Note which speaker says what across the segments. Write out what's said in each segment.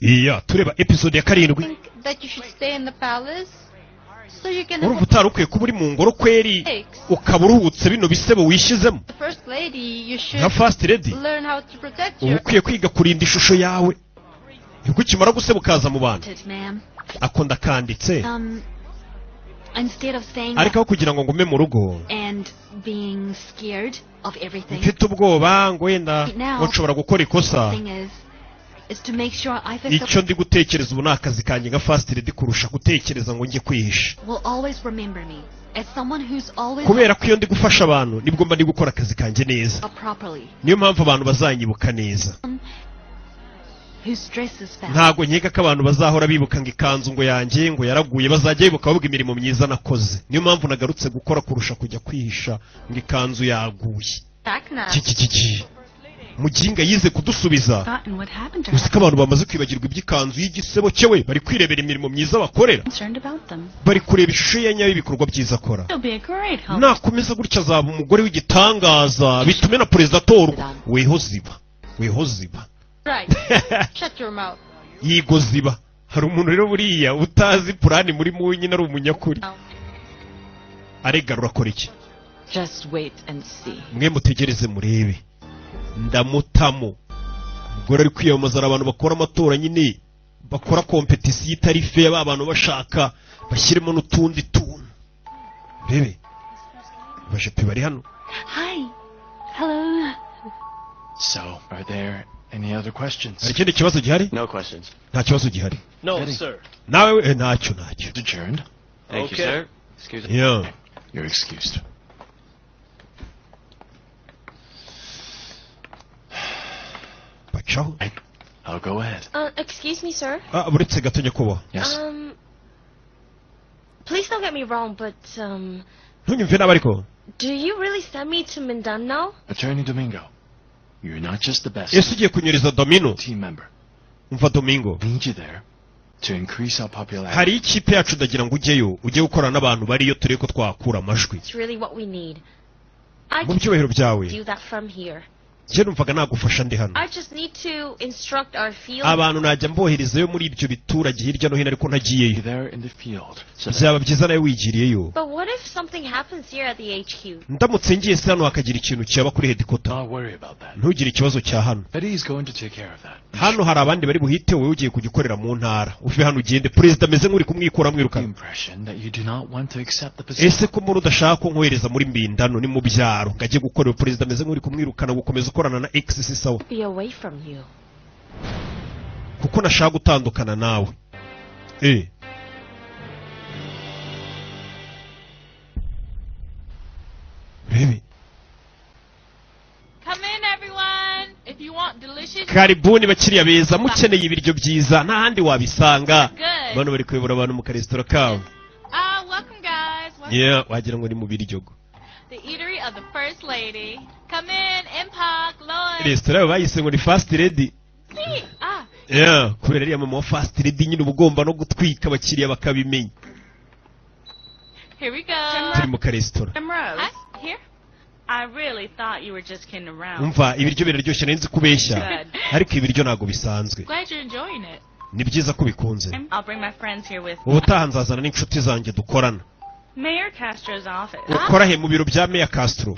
Speaker 1: iya tureba episode ya 7 urumva utari ukwiye kuba uri mu ngoro kweri ukaba uruhutse bino bisebo wishyizemo nka first lady uba ukwiye kwiga kurinda ishusho yawe nibwo ukimara guseba ukaza mu bantu akunda kanditse ariko aho kugira ngo ngume mu rugo mfite ubwoba ngo wenda nshobora gukora ikosa icyo ndi gutekereza ubu ni akazi kanjye nka first lady kurusha gutekereza ngo njye kwihisha kubera ko iyo ndi gufasha abantu nibwo mba ndi gukora akazi kanjye neza niyo mpamvu abantu bazanyibuka neza ntabwo nkeka ko abantu bazahora bibuka ngo ikanzu ngo yanjye ngo yaraguye bazajya bibuka bavuga imirimo myiza nakoze niyo mpamvu nagarutse gukora kurusha kujya kwihisha ngo ikanzu yaguye kiki Mujinga yize kudusubiza uzi ko abantu bamaze kwibagirwa iby'ikanzu y'igisebo cyewe bari kwirebera imirimo myiza bakorera bari kureba ishusho ye nyayo ibikorwa byiza akora nakomeza gutya azaba umugore w'igitangaza bitume na perezida atorwa weho ziba yigo ziba hari umuntu rero buriya utazi purani muri mu nyine ari umunyakuri aregarura akora iki mwe mutegereze murebe ndamutamo umugore ari kwiyamamaza abantu bakora amatora nyine bakora kompetisiyo itari fair abantu bashaka bashyiremo n'utundi tuntu rebe bajepe bari hano.
Speaker 2: Hi. Hello.
Speaker 3: So, are there any other questions?
Speaker 1: Hari ikindi kibazo gihari?
Speaker 3: No questions.
Speaker 1: Nta kibazo gihari.
Speaker 3: No, sir.
Speaker 1: Nawe ntacyo.
Speaker 3: Adjourned. Thank you, sir. Excuse me.
Speaker 1: Yeah.
Speaker 3: You're excused. I'll go ahead.
Speaker 2: Excuse me, sir.
Speaker 1: Buretse gato nyakubahwa.
Speaker 3: Yes.
Speaker 2: Please don't get me wrong, but
Speaker 1: Ntunyumve nabi ariko.
Speaker 2: do you really send me to Mindanao?
Speaker 3: Attorney Domingo, you're not just the best
Speaker 1: Ese ugiye kunyuriza Domino.
Speaker 3: team member.
Speaker 1: Umva Domingo.
Speaker 3: Need you there to increase our popularity.
Speaker 1: Hari ikipe yacu ndagira ngo ujyeyo ujye gukorana n'abantu bariyo turebe ko twakura amajwi.
Speaker 2: It's really what we need. I
Speaker 1: Mu byubahiro byawe.
Speaker 2: can do that from here.
Speaker 1: Je numvaga nagufasha ndi hano.
Speaker 2: I just need to instruct our field.
Speaker 1: Abantu najya mboherezayo muri ibyo biturage hirya no hino ariko ntagiyeyo.
Speaker 3: There in the field. So
Speaker 1: Byaba byiza nawe wigiriyeyo.
Speaker 2: But what if something happens here at the HQ?
Speaker 1: Ndamutse ngiye se hano hakagira ikintu cyaba kuri headquarter.
Speaker 3: don't worry about that.
Speaker 1: Ntugire ikibazo cya hano.
Speaker 3: Eddie's going to take care of that.
Speaker 1: Hano hari abandi bari buhite wowe ugiye kugikorera mu ntara. Uve hano ugende president ameze nk'uri kumwikura
Speaker 3: The
Speaker 1: mwirukana.
Speaker 3: impression that you do not want to accept the position.
Speaker 1: Ese ko muri udashaka ko nkohereza muri Mbindano ni mu byaro ngaje gukorera president ameze nk'uri kumwirukana gukomeza ukorana na XC sawa.
Speaker 2: Be away from you.
Speaker 1: Kuko nashaka gutandukana nawe. Baby.
Speaker 4: Come in, everyone. If you want delicious.
Speaker 1: Karibuni bakiriya beza mukeneye ibiryo byiza nta handi wabisanga.
Speaker 4: Good.
Speaker 1: Bano bari kuyobora abantu mu karesitora kabo.
Speaker 4: Welcome, guys. Welcome.
Speaker 1: Yeah, wagira ngo ni mu biryogo.
Speaker 4: The eatery of the First Lady. Come in, Impact, Lloyd.
Speaker 1: Restaurant bayise ngo ni First Lady.
Speaker 4: See.
Speaker 1: Yeah, kubera ariya mama wa First Lady nyine ubugomba no gutwika abakiriya bakabimenya.
Speaker 4: Here we go.
Speaker 1: Turi mu karesitora.
Speaker 4: Hi. Here.
Speaker 5: I really thought you were just kidding around.
Speaker 1: Umva ibiryo biraryoshye nenzi kubeshya.
Speaker 5: Good.
Speaker 1: Ariko ibiryo nago bisanzwe.
Speaker 4: Glad you're enjoying it.
Speaker 1: Ni byiza ko bikunze.
Speaker 5: I'll bring my friends here with me.
Speaker 1: Ubutaha nzazana n'inshuti zanjye dukorana.
Speaker 5: Mayor Castro's office.
Speaker 1: Ukora he mu biro bya Mayor Castro?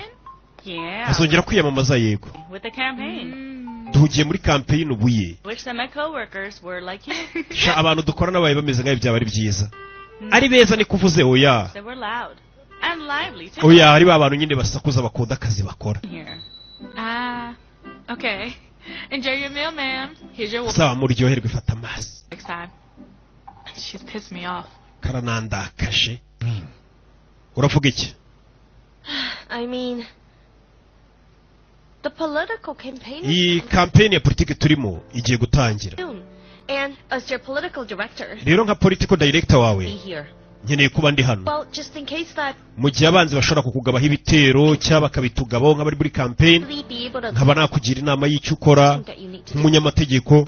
Speaker 5: Yeah.
Speaker 1: Azongera kwiyamamaza yego.
Speaker 5: With the campaign.
Speaker 1: Duhugiye muri campaign ubuye.
Speaker 5: Wish that my coworkers were like you.
Speaker 1: Sha abantu dukorana baye bameze nk'aho byaba ari byiza. Ari beza ni kuvuze oya.
Speaker 5: They were loud and lively too.
Speaker 1: Oya ari ba bantu nyine basakuza bakunda akazi bakora.
Speaker 5: Here.
Speaker 4: Okay. Enjoy your meal, ma'am. Here's your
Speaker 1: Sawa muryoherwe fata amazi.
Speaker 4: next time. She's pissed me off.
Speaker 1: Karanandakashe. Uravuga iki?
Speaker 2: I mean, the political campaign
Speaker 1: Iyi
Speaker 2: is
Speaker 1: campaign ya politiki turimo igiye gutangira.
Speaker 2: soon. And as your political director,
Speaker 1: Rero nka political director
Speaker 2: be
Speaker 1: wawe
Speaker 2: here.
Speaker 1: nkeneye kuba ndi hano.
Speaker 2: Well, just in case that
Speaker 1: Mu gihe abanzi bashobora kukugabaho ibitero cyangwa bakabitugabaho nk'abari muri campaign
Speaker 2: really be able to
Speaker 1: nkaba nakugira inama y'icyo ukora
Speaker 2: that you need to do.
Speaker 1: nk'umunyamategeko.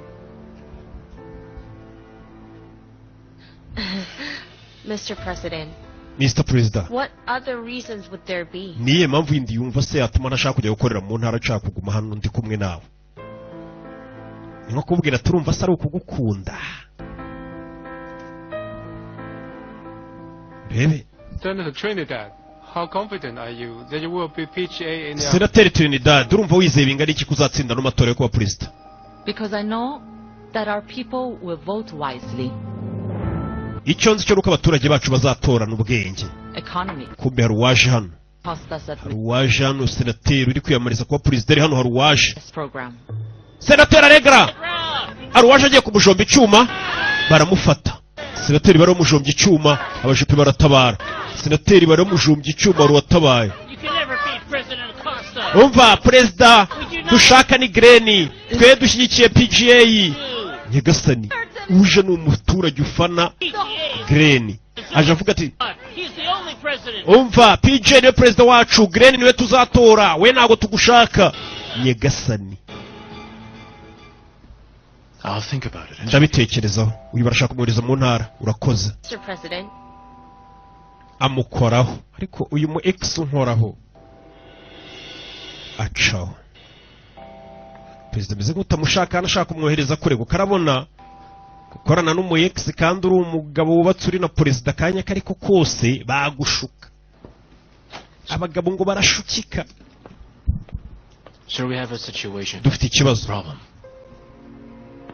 Speaker 2: Mr. President,
Speaker 1: Mr. President,
Speaker 2: what other reasons would there be?
Speaker 1: niye mpamvu yindi yumva se yatuma ntashaka kujya gukorera mu ntara nshaka kuguma hano ndi kumwe nawe? ni nko kubwira turumva se ari ukugukunda. Bebe
Speaker 6: Senator Trinidad, how confident are you that you will be PGA in the...
Speaker 1: Senateri Trinidad, urumva wizeye bingana iki kuzatsinda no matora yo kuba perezida?
Speaker 7: Because I know that our people will vote wisely.
Speaker 1: Icyo nzi cyo nuko abaturage bacu bazatorana ubwenge.
Speaker 7: Economy.
Speaker 1: Kumbe hari uwaje hano.
Speaker 7: Hari
Speaker 1: uwaje hano senateri uri kwiyamamariza kuba perezida ari hano hari uwaje.
Speaker 7: Program.
Speaker 1: Senateri Alegara! Hari uwaje agiye kumujomba icyuma baramufata. Senateri bari bamujombye icyuma abajepe baratabara. Senateri bari bamujombye icyuma ruwatabaye. Umva perezida dushaka ni Greni twe dushyigikiye PGA. Nyagasani uje n'umuturage ufana Greni aje avuga ati umva PGA niwe perezida wacu Greni niwe tuzatora we ntago tugushaka. Nyagasani
Speaker 3: I'll think about it.
Speaker 1: ndabitekerezaho. Uyu barashaka kumwohereza mu ntara. Urakoze.
Speaker 2: Mr. President.
Speaker 1: Amukoraho ariko uyu mu ex unkoraho acaho. Perezida meze nk'utamushaka anashaka kumwohereza kure kukarabona gukorana n'umu ex kandi uri umugabo wubatse uri na perezida kanya kariko kose bagushuka. Abagabo ngo barashukika.
Speaker 3: Sir, we have a situation.
Speaker 1: Dufite ikibazo.
Speaker 3: Problem.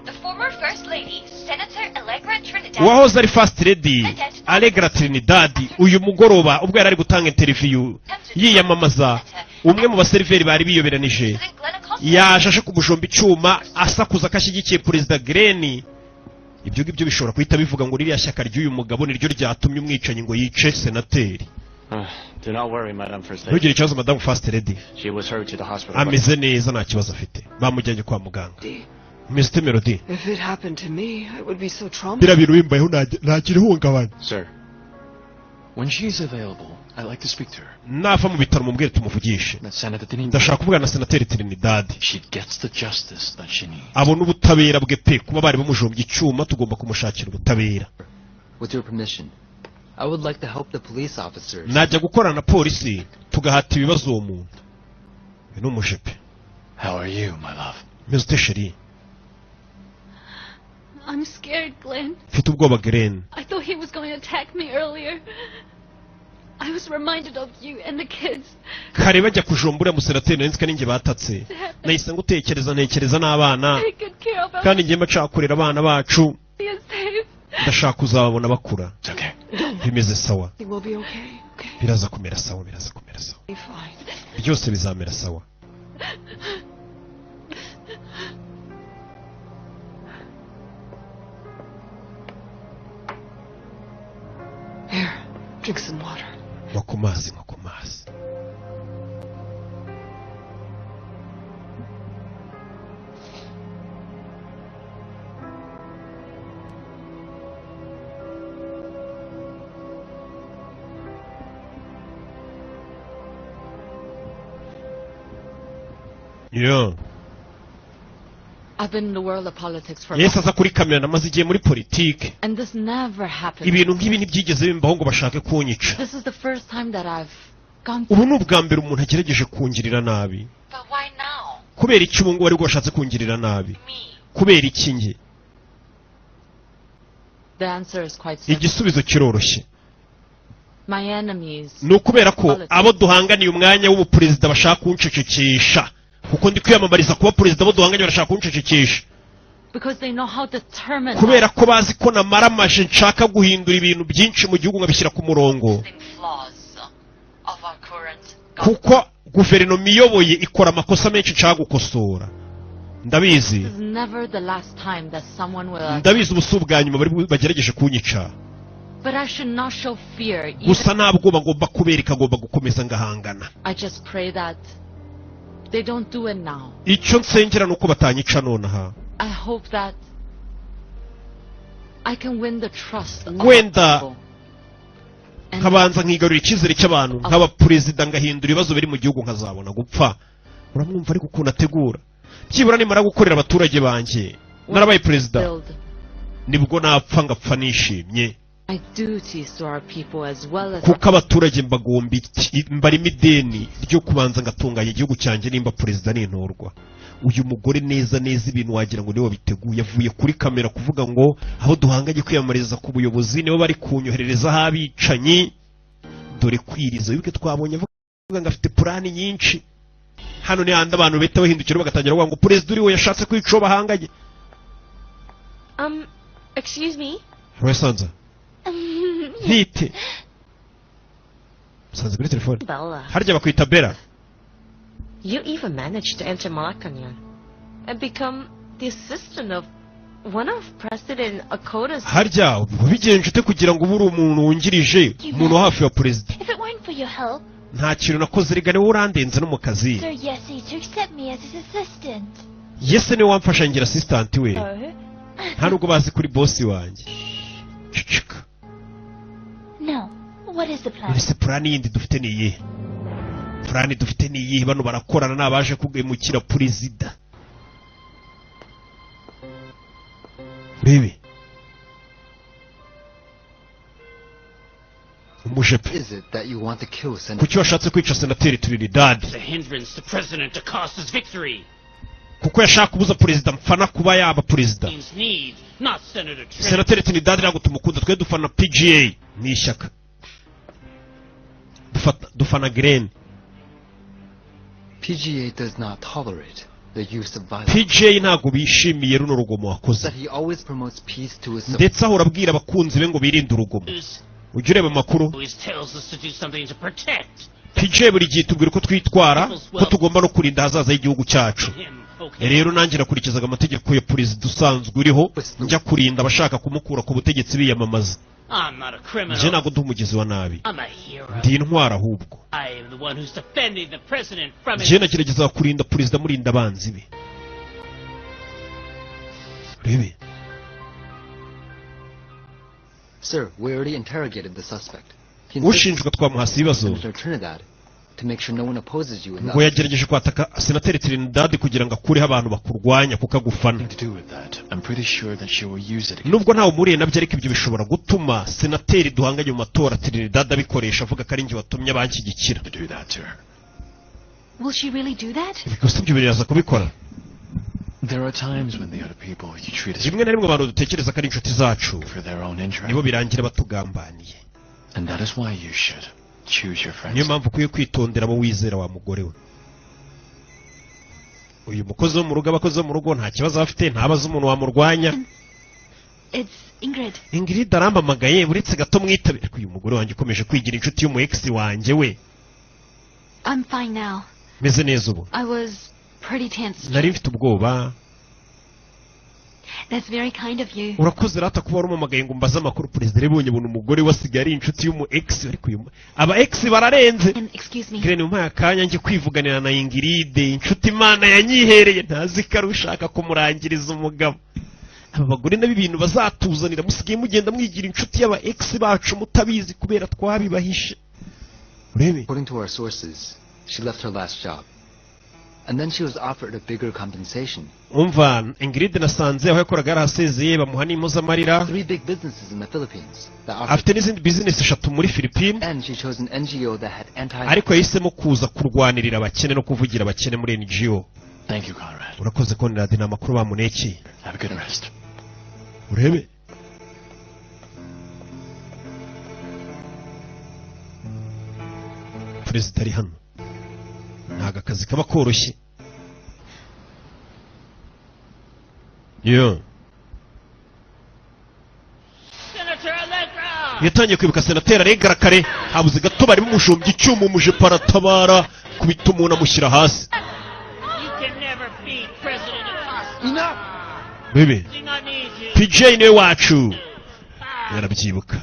Speaker 8: The former First Lady, Senator Allegra Trinidad.
Speaker 1: Uwahoze ari First Lady Allegra Trinidad uyu mugoroba ubwo yari ari gutanga interview yiyamamaza, umwe mu baseriveri bari biyoberanije yashashe kumujomba icyuma asakuza kashyigikiye perezida Greni. Ibyo ngibyo bishobora kuhita bivuga ngo ririya shyaka ry'uyu mugabo niryo ryatumye umwicanyi ngo yice senateri.
Speaker 3: Do not worry, Madam First Lady.
Speaker 1: Ntugire ikibazo Madam First Lady.
Speaker 3: She was hurried to the hospital.
Speaker 1: Ameze neza nta kibazo afite. Bamujyanye kwa muganga. Mr. Melody.
Speaker 9: If it happened to me, I would be so traumatized.
Speaker 1: Bira bintu bimbayeho ntakiri ihungabana.
Speaker 3: Sir, when she's available, I'd like to speak to her.
Speaker 1: Nafa mu bitaro mubwire tumuvugishe.
Speaker 3: Senator Trinidad.
Speaker 1: Ndashaka kuvugana na Senateri Trinidad.
Speaker 3: She gets the justice that she needs.
Speaker 1: Abona ubutabera bwe pe kuba bari bamujombye icyuma tugomba kumushakira ubutabera.
Speaker 10: With your permission, I would like to help the police officers.
Speaker 1: Najya gukorana na polisi tugahata ibibazo uwo muntu. Ni umujepe.
Speaker 3: How are you, my love?
Speaker 1: Mr. Sheri.
Speaker 4: I'm scared, Glenn.
Speaker 1: Mfite ubwoba Glenn.
Speaker 4: I thought he was going to attack me earlier. I was reminded of you and the kids.
Speaker 1: Kare bajya kujombura mu senateri nenzika ninge batatse. Nahise ngutekereza n'abana. Kandi ngiye macakurira abana bacu. Ndashaka kuzabona bakura. Bimeze sawa. Biraza kumera sawa. Byose bizamera sawa.
Speaker 9: Here, drink some water.
Speaker 1: Nkokumazi. Yeah.
Speaker 7: I've been in the world of politics for
Speaker 1: Yes, aza kuri kamera namaze igihe muri politike.
Speaker 7: And this never happened.
Speaker 1: Ibintu nk'ibi ntibyigeze bimbaho ngo bashake kunyica.
Speaker 7: This is the first time that I've gone.
Speaker 1: Ubu ni ubwa mbere umuntu agerageje kungirira nabi.
Speaker 8: But why now?
Speaker 1: Kubera iki ubu ngo wari washatse kungirira nabi? Kubera iki nge?
Speaker 7: The answer is quite simple.
Speaker 1: Igisubizo kiroroshye.
Speaker 7: My enemies.
Speaker 1: Ni ukubera ko abo duhanganiye umwanya w'ubuperezida bashaka kuncecekesha. Kuko ndi kwiyamamariza kuba perezida abo duhanganye barashaka kuncecekesha.
Speaker 7: Because they know how determined.
Speaker 1: Kubera ko bazi ko namaramaje nshaka guhindura ibintu byinshi mu gihugu nkabishyira ku murongo. Kuko guverinoma iyoboye ikora amakosa menshi nshaka gukosora. Ndabizi. Ndabizi ubusu bwa nyuma bagerageje kunyica.
Speaker 7: But I should not show fear.
Speaker 1: Gusa ntabwo ngomba kubereka, ngomba gukomeza ngahangana.
Speaker 7: I just pray that they don't do it now.
Speaker 1: Icyo nsengera nuko batanyica nonaha.
Speaker 7: I hope that I can win the trust of
Speaker 1: wenda nkabanza nkigarura icyizere cy'abantu nkaba perezida ngahindura ibibazo biri mu gihugu nkazabona gupfa. Uramwumva ariko ukuntu ategura. Byibura nimara gukorera abaturage banjye narabaye perezida nibwo napfa ngapfa nishimye.
Speaker 7: My duties to our people as well as
Speaker 1: kuko abaturage mbarimo ideni ryo kubanza ngatunganya igihugu cyanjye nimba perezida nintorwa. Uyu mugore neza ibintu wagira ngo niwe wabiteguye, avuye kuri kamera kuvuga ngo aho duhanganye kwiyamamariza ku buyobozi nibo bari kunyoherereza abicanyi. Dore kwirizo yuko twabonye avuga ngo afite plani nyinshi. Hano ni handi abantu beta bahindukira bagatangira kuvuga ngo perezida uriwe yashatse kwica bahanganye.
Speaker 2: Excuse me?
Speaker 1: Rwesanza. Hite. Sanze kuri telefone.
Speaker 2: Bella.
Speaker 1: Harya bakwita Bella.
Speaker 2: You even managed to enter Malacanang and become the assistant of one of President Akota's...
Speaker 1: Harya wabigenje ute kugira ngo ubure umuntu wungirije umuntu hafi wa perezida?
Speaker 8: If it weren't for your help,
Speaker 1: nta kintu nakoze rigane urandenze no mu kazi.
Speaker 8: Sir Yesi to accept me as his assistant.
Speaker 1: Yese niwe wamfasha ngira assistant we. Nta nubwo bazi kuri boss wanjye. Cicika.
Speaker 8: No. What is the plan?
Speaker 1: Ese plan yindi dufite ni iyihe? Plan dufite ni iyihe? Bano barakorana n'abaje kugemukira perezida. Rebe.
Speaker 10: Is it that you want to kill Senator?
Speaker 1: Kuki washatse kwica senateri Trinidad?
Speaker 11: The hindrance to President Acosta's victory.
Speaker 1: Kuko yashaka kubuza perezida mfana kuba yaba perezida.
Speaker 11: Need, not Senator Trinidad.
Speaker 1: Senateri Trinidad ntabwo tumukunda, twe dufana PGA ni ishyaka. Dufana Green.
Speaker 10: PGA does not tolerate the use of violence.
Speaker 1: PGA ntabwo bishimiye runo rugomo wakoze.
Speaker 10: That he always promotes peace to his.
Speaker 1: Ndetse ahora abwira abakunzi be ngo birinde urugomo. Ujya ureba amakuru. PGA buri gihe tubwira ko twitwara ko tugomba no kurinda ahazaza h'igihugu cyacu. Rero nanjye nakurikizaga amategeko ya perezida usanzwe uriho njya kurinda abashaka kumukura ku butegetsi biyamamaza. Nje ntabwo ndi umugizi wa nabi, ndi intwara ahubwo. Nje nagerageza kurinda perezida murinda abanzi be. Rebe.
Speaker 10: Sir, we already interrogated the suspect.
Speaker 1: Ushinjwa twamuhasi ibibazo. Ngo yagerageje kwataka senateri Trinidad kugira ngo akureho abantu bakurwanya kuko agufana. Nubwo ntawe umuriye nabyo ariko ibyo bishobora gutuma senateri duhanganye mu matora Trinidad abikoresha avuga ko ari njye watumye abanshyigikira.
Speaker 8: Will she really do that?
Speaker 1: Gusa ibyo biraza kubikora.
Speaker 3: There are times when the other people you treat as
Speaker 1: rimwe na rimwe abantu dutekereza ko ari inshuti zacu nibo birangira batugambaniye.
Speaker 3: And that is why you should choose your friends.
Speaker 1: Niyo mpamvu ukwiye kwitondera abo wizera wa mugore we. Uyu mukozi wo mu rugo, abakozi bo mu rugo nta kibazo bafite, ntabaza umuntu wamurwanya.
Speaker 8: It's Ingrid.
Speaker 1: Ingrid arampamagaye uretse gato mwitabire. Uyu mugore wanjye ukomeje kwigira inshuti y'umu ex wanjye we.
Speaker 8: I'm fine now.
Speaker 1: Meze neza ubu.
Speaker 8: I was pretty tense.
Speaker 1: Nari mfite ubwoba.
Speaker 8: That's very kind of you.
Speaker 1: Urakoze rata kuba warumamagaye ngo mbaze amakuru perezida rebonye buntu umugore wasigaye ari inshuti y'umu ex ariko uyu aba ex bararenze.
Speaker 8: Excuse me.
Speaker 1: Grene umpaye akanya nje kwivuganira na Ingrid, inshuti Imana yanyihereye, ntazi ko ushaka kumurangiriza umugabo. Aba bagore nabi ibintu bazatuzanira musigiye mugenda mwigira inshuti y'aba ex bacu mutabizi kubera twabibahishe. Urebe.
Speaker 10: According to our sources, she left her last job. And then she was offered a bigger compensation.
Speaker 1: Umva, Ingrid nasanze aho yakoraga arahasezeye bamuha n'impozamarira.
Speaker 10: 3 big businesses in the Philippines.
Speaker 1: Afite n'izindi business 3 muri Philippines.
Speaker 10: And she chose an NGO that had
Speaker 1: ariko yahisemo kuza kurwanirira abakene no kuvugira abakene muri NGO.
Speaker 3: Thank you, Conrad.
Speaker 1: Urakoze Conrad, na makuru bamuneki.
Speaker 3: Have a good rest.
Speaker 1: Urebe. Perezida ari hano. Ntago akazi kaba koroshye. Yatangiye kwibuka senateri Allegra kare, habuze gato bari bumujombye icyuma umuje paratabara kubita umuntu amushyira hasi. Bebe. PJ niwe wacu. Yarabyibuka.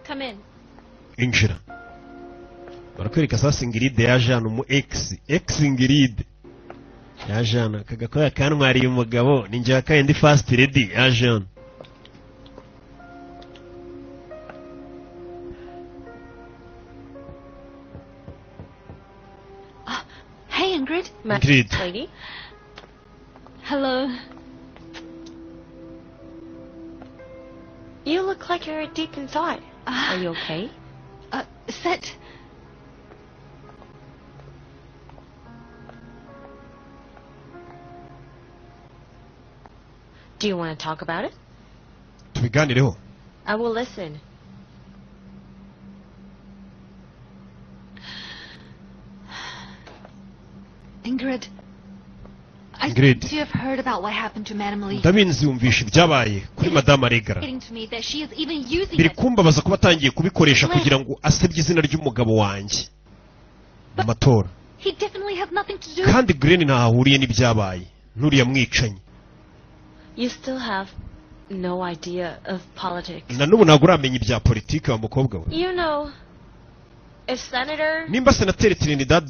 Speaker 4: Come in.
Speaker 1: Injira. Barakwereka sasa Ingrid yaje hano mu ex Ingrid. Yaje hano kagakora kantwariye umugabo ninjye akaye ndi fast ready yaje hano. Ingrid.
Speaker 2: Lady?
Speaker 4: Hello.
Speaker 2: You look like you're deep in thought. Are you okay?
Speaker 4: Set.
Speaker 2: Do you want to talk about it?
Speaker 1: tubiganireho.
Speaker 2: I will listen.
Speaker 4: Ingrid. I
Speaker 1: Ingrid.
Speaker 4: think you have heard about what happened to Madame Lee.
Speaker 1: Ndabizi wumvisha ibyabaye kuri Madame Alegara.
Speaker 4: Getting to me that she is even using
Speaker 1: Biri
Speaker 4: it.
Speaker 1: kumbabaza kuba atangiye kubikoresha kugira ngo asebye izina ry'umugabo wanjye mu matora.
Speaker 4: He definitely has nothing to do.
Speaker 1: Kandi Green ntaho ahuriye n'ibyabaye n'uriya mwicanyi.
Speaker 2: You still have no idea of politics.
Speaker 1: Na n'ubu ntabwo uramenya ibya politiki wa mukobwa we.
Speaker 2: You know, if Senator
Speaker 1: Nimba Senateri Trinidad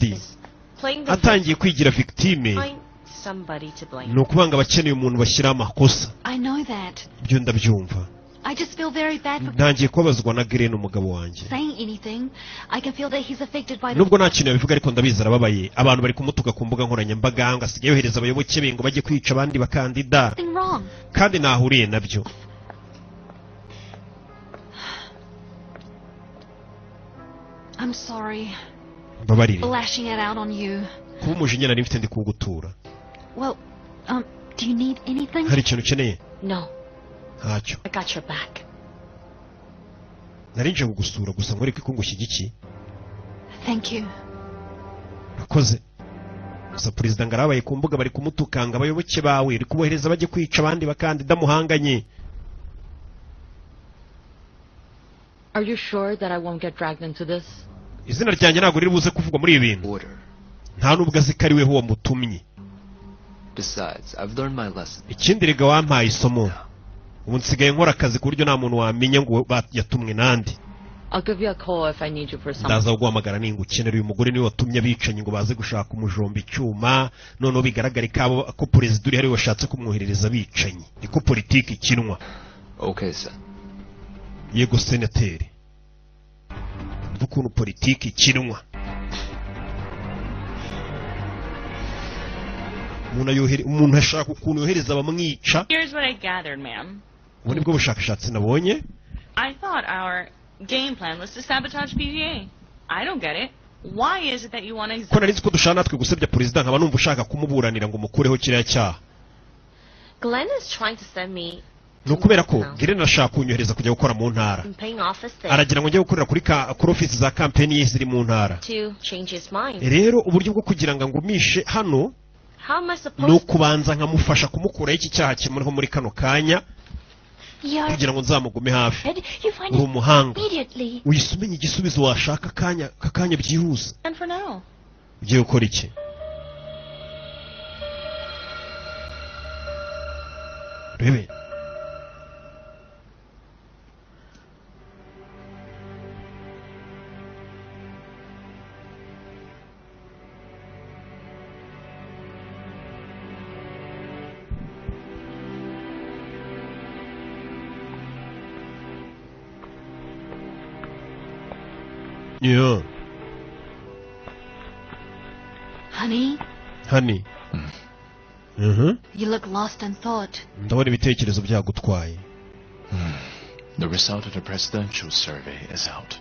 Speaker 2: playing the
Speaker 1: atangiye kwigira victime,
Speaker 2: find somebody to blame.
Speaker 1: ni ukubanga abakeneye umuntu bashyiraho amakosa.
Speaker 4: I know that.
Speaker 1: Ibyo ndabyumva.
Speaker 4: I just feel very bad for
Speaker 1: Ntangiye kubabazwa na Green umugabo wanjye.
Speaker 4: saying anything. I can feel that he's affected by
Speaker 1: Nubwo nta kintu yabivuga ariko ndabizi arababaye. Abantu bari kumutuka ku mbuga nkoranyambaga ngo asigaye yohereza abayoboke be ngo bajye kwica abandi bakandida.
Speaker 4: something wrong.
Speaker 1: Kandi ntahuriye nabyo.
Speaker 4: I'm sorry.
Speaker 1: Mbabarire.
Speaker 4: Lashing it out on you.
Speaker 1: Kuba umujinya nari mfite ndi kugutura.
Speaker 4: Well, do you need anything?
Speaker 1: Hari ikintu ukeneye?
Speaker 2: No,
Speaker 1: Ntacyo.
Speaker 2: I got your back.
Speaker 1: Nari nje kugusura gusa nkwereke ko ngushyigikiye.
Speaker 4: Thank you.
Speaker 1: Urakoze. Gusa perezida ngarabaye ku mbuga bari kumutukanga abayoboke bawe uri kubohereza bajye kwica abandi bakandida muhanganye.
Speaker 7: Are you sure that I won't get dragged into this?
Speaker 1: Izina ryanjye ntabwo riri buze kuvugwa muri ibi bintu.
Speaker 10: Order.
Speaker 1: Nta nubwo azi ko ari we wamutumye.
Speaker 10: Besides, I've learned my lesson.
Speaker 1: Ikindi rega wampaye isomo. Ubu nsigaye nkora akazi ku buryo nta muntu wamenya ngo yatumwe nandi.
Speaker 7: I'll give you a call if I need you for something.
Speaker 1: Ndaza kuguhamagara ninga ukenera uyu mugore niwe watumye abicanyi ngo baze gushaka umujomba icyuma noneho bigaragare ko perezida uri hari washatse kumwoherereza abicanyi. Niko politiki ikinwa.
Speaker 10: Okay, sir.
Speaker 1: Yego senateri. Ukuntu politiki ikinwa. Umuntu ashaka ukuntu yohereza abamwica.
Speaker 5: Here's what I gathered, ma'am.
Speaker 1: Ubu nibwo bushakashatsi nabonye.
Speaker 5: I thought our game plan was to sabotage PVA. I don't get it. Why is it that you want to...
Speaker 1: Ko nari nzi ko dushaka natwe gusebya perezida nkaba numva ushaka kumuburanira ngo mukureho kiriya cyaha.
Speaker 2: Glenn is trying to send me
Speaker 1: Ni ukubera ko Green ashaka kunyohereza kujya gukora mu ntara.
Speaker 2: paying office there
Speaker 1: Aragira ngo njye gukorera kuri office za campaign ye ziri mu ntara.
Speaker 2: to change his mind.
Speaker 1: Rero uburyo bwo kugira ngo ngumishe hano
Speaker 2: How am I
Speaker 1: ni
Speaker 2: supposed to...
Speaker 1: ukubanza nkamufasha kumukuraho iki cyaha kimuriho muri kano kanya kugira ngo nzamugume hafi.
Speaker 4: You find
Speaker 1: Uri
Speaker 4: it
Speaker 1: umuhanga.
Speaker 4: immediately.
Speaker 1: Uhise umenya igisubizo washaka akanya byihuse.
Speaker 5: And for now.
Speaker 1: Ugiye gukora iki? Rebe. Yeah.
Speaker 4: Honey,
Speaker 1: Honey.
Speaker 4: you look lost in thought.
Speaker 1: Ndabona ibitekerezo byagutwaye.
Speaker 3: The result of the presidential survey is out.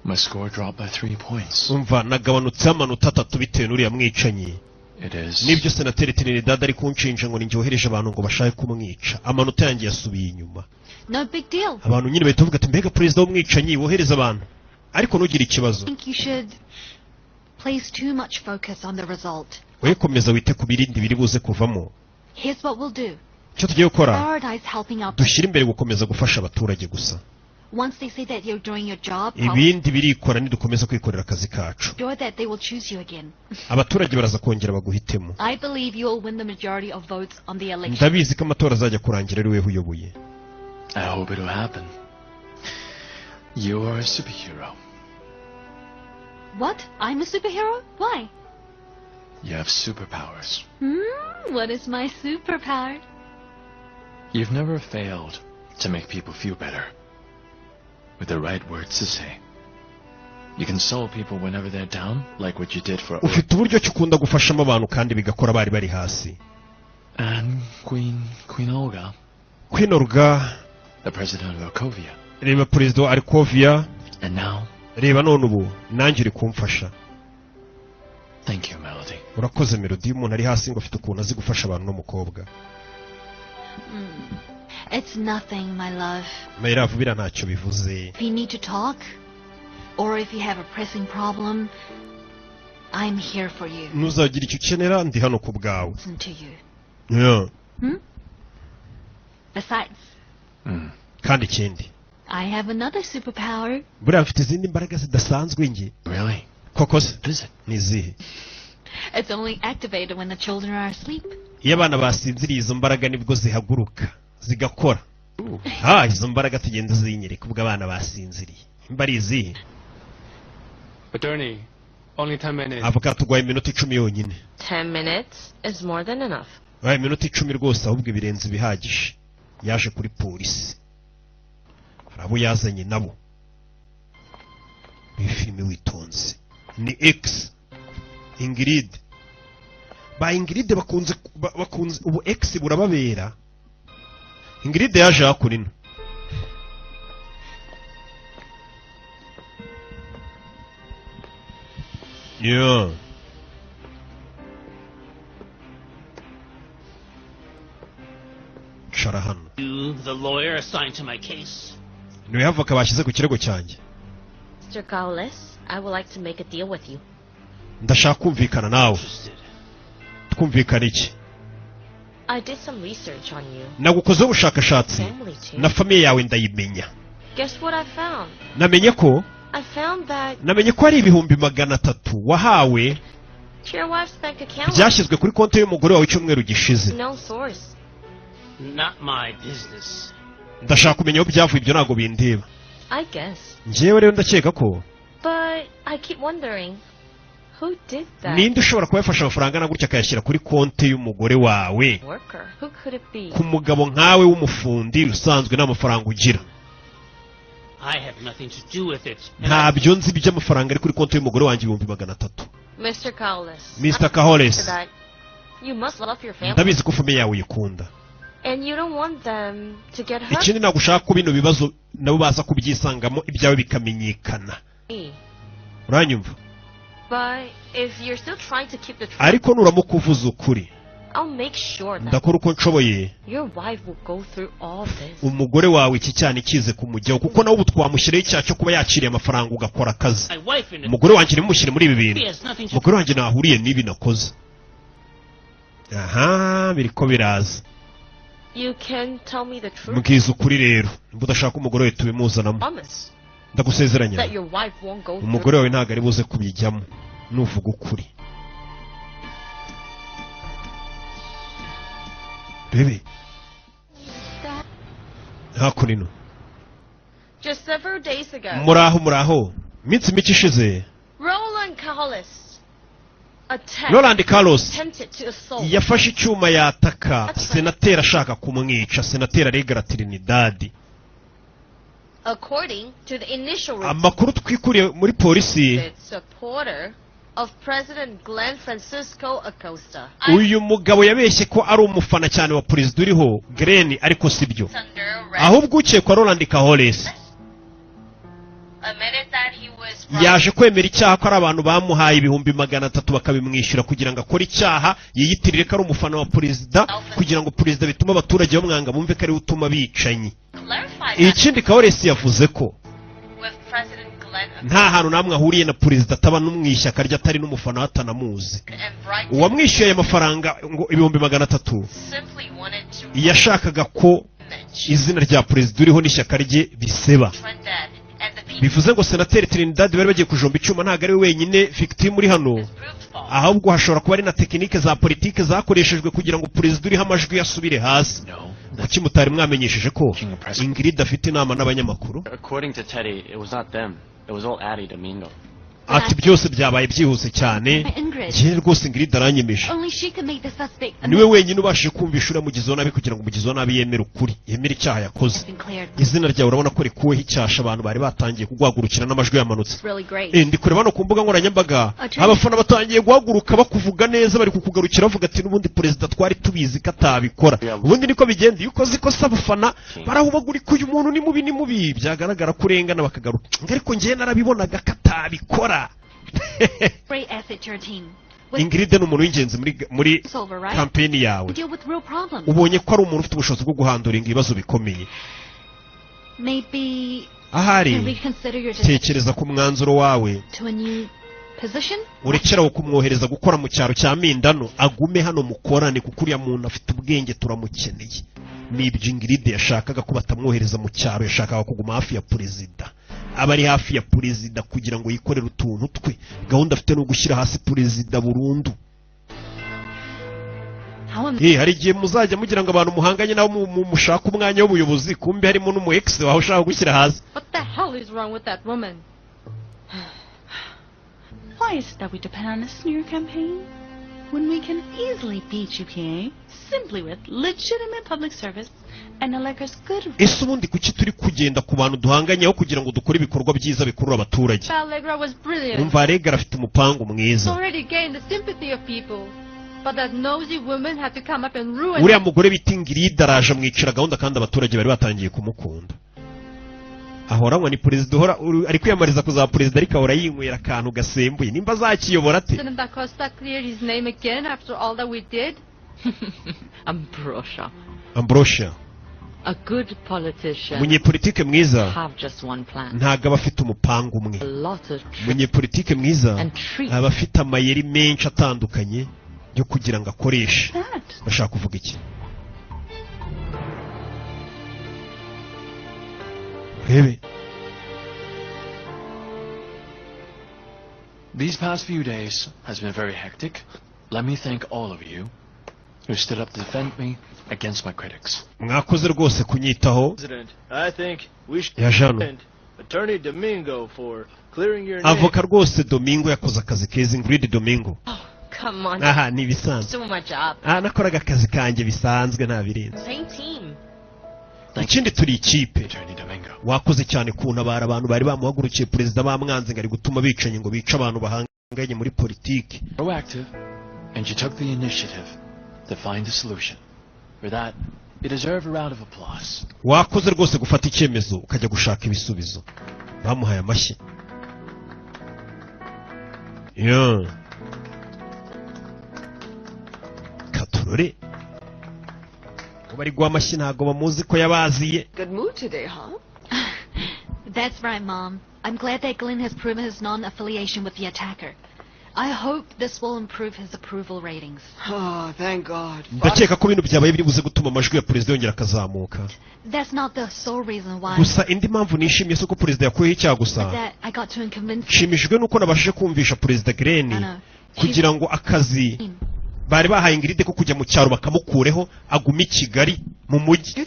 Speaker 3: My score dropped by 3 points.
Speaker 1: Umva nagabanutse amanota 3 bitewe n'uriya mwicanyi.
Speaker 3: It is.
Speaker 1: Nibyo senateri Trinidad ari kunshinja ngo ninjyohereje abantu ngo bashake kumwica. Amanota yanjye yasubiye inyuma.
Speaker 4: No big deal.
Speaker 1: Abantu nyine bahita bavuga ati mbega perezida w'umwicanyi wohereza abantu. Ariko ntugire ikibazo.
Speaker 4: I think you should place too much focus on the result.
Speaker 1: Wowe komeza wite ku birindi biri buze kuvamo.
Speaker 4: Here's what we'll do.
Speaker 1: Icyo tugiye gukora
Speaker 4: Prioritize helping out.
Speaker 1: dushyira imbere gukomeza gufasha abaturage gusa.
Speaker 4: Once they say that you're doing your job,
Speaker 1: Ibindi birikora nidukomeza kwikorera akazi kacu.
Speaker 4: sure that they will choose you again.
Speaker 1: Abaturage baraza kongera baguhitemo.
Speaker 4: I believe you will win the majority of votes on the election.
Speaker 1: Ndabizi ko amatora azajya kurangira ari wewe uyoboye.
Speaker 3: I hope it'll happen. You are a superhero.
Speaker 4: What? I'm a superhero? Why?
Speaker 3: You have superpowers.
Speaker 4: What is my superpower?
Speaker 3: You've never failed to make people feel better with the right words to say. You console people whenever they're down, like what you did for
Speaker 1: ufite uburyo cyo ukunda gufashamo abantu kandi bigakora bari hasi.
Speaker 3: And Queen Olga.
Speaker 1: Queen Olga,
Speaker 3: the president of Arkovia.
Speaker 1: Reba president wa Arkovia.
Speaker 3: And now,
Speaker 1: reba none ubu nanjye uri kumfasha.
Speaker 3: Thank you, Melody.
Speaker 1: Urakoze Melody, umuntu ari hasi ngo afite ukuntu azi gufasha abantu n'umukobwa.
Speaker 4: It's nothing, my love.
Speaker 1: Mayra vubira ntacyo bivuze.
Speaker 4: If you need to talk, or if you have a pressing problem, I'm here for you.
Speaker 1: Nuzagira icyo ukenera ndi hano ku bwawe.
Speaker 4: Listen to you.
Speaker 1: Yeah.
Speaker 4: Besides.
Speaker 1: Kandi ikindi.
Speaker 4: I have another superpower.
Speaker 1: Buriya mfite izindi mbaraga zidasanzwe nge.
Speaker 3: Really?
Speaker 1: Koko se? Nizihe?
Speaker 4: It's only activated when the children are asleep.
Speaker 1: Iyo abana basinziriye izo mbaraga nibwo zihaguruka zigakora. Izo mbaraga tugenda zinyereka ubwo abana basinziriye. Imbari izihe?
Speaker 6: Attorney, only 10 minutes.
Speaker 1: Avoka tugwaye iminota 10 yonyine.
Speaker 2: 10 minutes is more than enough.
Speaker 1: Iminota 10 rwose ahubwo ibirenze bihagije. Yaje kuri polisi. Harabo yazanye nabo. Bifime witonze. Ni X. Ingrid. Ba Ingrid bakunze ubu X burababera. Ingrid yaje hakurino. Yeah. Sharahan.
Speaker 11: You, the lawyer assigned to my case.
Speaker 1: Niwe avoka bashyize ku kirego cyanjye.
Speaker 2: Mr. Cowles, I would like to make a deal with you.
Speaker 1: Ndashaka kumvikana nawe. Twumvikana iki?
Speaker 2: I did some research on you.
Speaker 1: Nagukoze ubushakashatsi na famille yawe ndayimenya.
Speaker 2: Guess what I found?
Speaker 1: Namenye ko ari ibihumbi 300 wahawe byashyizwe kuri konti y'umugore wawe icyumweru gishize.
Speaker 11: Not my business.
Speaker 1: Ndashaka kumenya aho byavuye, ibyo ntago bindeba.
Speaker 2: I guess.
Speaker 1: Njyewe rero ndakeka ko.
Speaker 2: But I keep wondering who did that?
Speaker 1: Ninde ushobora kubafasha amafaranga na gutya akayashyira kuri konti y'umugore wawe?
Speaker 2: Who could it be?
Speaker 1: Ku mugabo nkawe w'umufundi usanzwe nta mafaranga ugira.
Speaker 11: I have nothing to do with it.
Speaker 1: Ntabyo nzi by'amafaranga ari kuri konti y'umugore wanjye 300.
Speaker 2: Mr. Cowles.
Speaker 1: Mr. Cowles.
Speaker 2: You must love your family.
Speaker 1: Ndabizi ko famille yawe yikunda.
Speaker 2: And you don't want them to get hurt.
Speaker 1: Ikindi nagushaka ko bino bibazo nabo baza kubyisangamo ibyawe bikamenyekana. Uranyumva?
Speaker 2: But if you're still trying to keep the truth.
Speaker 1: Ariko nuramuka uvuze ukuri.
Speaker 2: I'll make sure that
Speaker 1: ndakora uko nshoboye.
Speaker 2: Your wife will go through all this.
Speaker 1: Umugore wawe iki cyane kize kumujyaho kuko nawe ubutwamushyire icyaha cyo kuba yakiriye amafaranga ugakora akazi. Umugore wanjye nimushyire muri ibi bintu. Umugore wanjye nahuriye n'ibi nakoze. Aha, biriko biraza.
Speaker 2: You can tell me the truth.
Speaker 1: Mbwiza ukuri rero. Mbudashaka umugore we tubimuzanamo. Ndagusezeranya. Umugore wawe ntago ari buze kubijyamo. Nuvuga ukuri. Baby. Hakurino.
Speaker 2: Just several days ago.
Speaker 1: Muraho. Minsi mike ishize. Roland Carlos yafashe icyuma yataka senateri ashaka kumwica. Senateri Alegria Trinidad. Amakuru twikuriye muri polisi. Uyu mugabo yabeshye ko ari umufana cyane wa perezida uriho Glenn, ariko sibyo. Ahubwo ukekwa Roland Carlos yaje kwemera icyaha ko ari abantu bamuhaye 300,000 bakabimwishyura kugira ngo akore icyaha yiyitirire ko ari umufana wa perezida kugira ngo perezida bituma abaturage bamwanga bumve ko ari utuma bicanyi. Ikindi Carlos yavuze ko nta hantu namwe ahuriye na perezida ataba n'umwishyaka rya atari n'umufana watanamuzi. Uwamwishyuye amafaranga ngo 300,000 yashakaga ko izina rya perezida uriho n'ishyaka rye biseba. Bivuze ngo senateri Trinidad bari bagiye kujomba icyuma ntago ari wenyine victim muri hano, ahubwo hashobora kuba ari na tekinike za politike zakoreshejwe kugira ngo perezida uriho amajwi yasubire hasi. Kuki mutari mwamenyesheje ko Ingrid afite inama n'abanyamakuru?
Speaker 12: According to Teddy, it was not them. It was all Addie Domingo.
Speaker 1: ati byose byabaye byihuse cyane njye rwose Ingrid aranyemeje
Speaker 4: Only she can make the suspect
Speaker 1: niwe wenyine ubashije kumvisha uriya mugizi wa nabi kugira ngo umugizi wa nabi yemere ukuri yemere icyaha yakoze izina ryawe urabona ko rikuweho icyasha abantu bari batangiye kugwagurukira n'amajwi yamanutse ndi kureba no ku mbuga nkoranyambaga abafana batangiye guhaguruka bakuvuga neza bari kukugarukira bavuga ati n'ubundi perezida twari tubizi ko atabikora ubundi niko bigenda iyo ukoze ikosa abafana barahubagurika uyu muntu ni mubi byagaragara ko urengana bakagaruka ariko njye narabibonaga ko atabikora Ingrid ni umuntu w'ingenzi muri kampeni yawe ubonye ko ari umuntu ufite ubushobozi bwo guhandura ibibazo bikomeye ahari tekereza ku mwanzuro wawe urekeraho kumwohereza gukora mu cyaro cya Mindano agume hano mukorane kuko uriya muntu afite ubwenge turamukeneye nibyo Ingrid yashakaga ko batamwohereza mu cyaro yashakaga kuguma hafi ya perezida aba ari hafi ya perezida kugira ngo yikorere utuntu twe gahunda afite no gushyira hasi perezida burundu hari igihe muzajya mugira ngo abantu muhanganye nawe mushaka umwanya w'ubuyobozi kumbe harimo n'umu ex waho ushaka gushyira hasi
Speaker 5: Why is it that we depend on a smear campaign when we can easily beat GPA simply with legitimate public service and Allegra's good...
Speaker 1: Ese ubundi kuki turi kugenda ku bantu duhanganyeho kugira ngo dukore ibikorwa byiza bikurura abaturage umva Allegra afite umupango mwiza uriya mugore bita Ingrid araje amwicira gahunda kandi abaturage bari batangiye kumukunda ahoranywa ni perezida uhora ari kwiyamariza kuzaba perezida ariko ahora yinywera akantu gasembuye nimba azakiyobora ate Ambrosia
Speaker 7: A good politician
Speaker 1: umunyepolitike mwiza
Speaker 7: have just one plan.
Speaker 1: ntago aba afite umupango umwe umunyepolitike mwiza aba afite amayeri menshi atandukanye yo kugira ngo akoreshe bashaka kuvuga iki Rebe
Speaker 3: These past few days has been very hectic. Let me thank all of you who stood up to defend me against my critics.
Speaker 1: Mwakoze rwose kunyitaho.
Speaker 12: I think we should
Speaker 1: thank
Speaker 12: Attorney Domingo for clearing your name.
Speaker 1: Avoka rwose Domingo yakoze akazi keza Ingrid Domingo.
Speaker 2: Come on.
Speaker 1: Aha ni bisanzwe.
Speaker 2: Do my job.
Speaker 1: Nakoraga akazi kanjye bisanzwe nta birenze.
Speaker 2: Same team.
Speaker 1: Ikindi turi ikipe wakoze cyane kuntabara abantu bari bamuhagurukiye perezida bamwanze ngari gutuma bicanye ngo bica abantu bahanganye muri politiki
Speaker 3: Proactive and you took the initiative to find a solution. For that you deserve a round of applause.
Speaker 1: wakoze rwose gufata icyemezo ukajya gushaka ibisubizo bamuhaye amashyi Katurore bari gwa amashyi ntago bamuzi ko yabaziye
Speaker 9: Good mood today, huh?
Speaker 4: That's right, Mom. I'm glad that Glenn has proven his non-affiliation with the attacker. I hope this will improve his approval ratings.
Speaker 9: Oh, thank God.
Speaker 1: ndakeka ko ibintu byabaye biri buze gutuma amajwi ya perezida yongera akazamuka
Speaker 4: That's not the sole reason why.
Speaker 1: gusa indi mpamvu nishimiye so ko perezida yakuyeho icyaha gusa
Speaker 4: That I got to convince
Speaker 1: nshimishijwe nuko nabashije kumvisha perezida Glenn kugira ngo akazi bari bahaye Ingrid ko kujya mu cyaro bakamukureho aguma i Kigali mu mujyi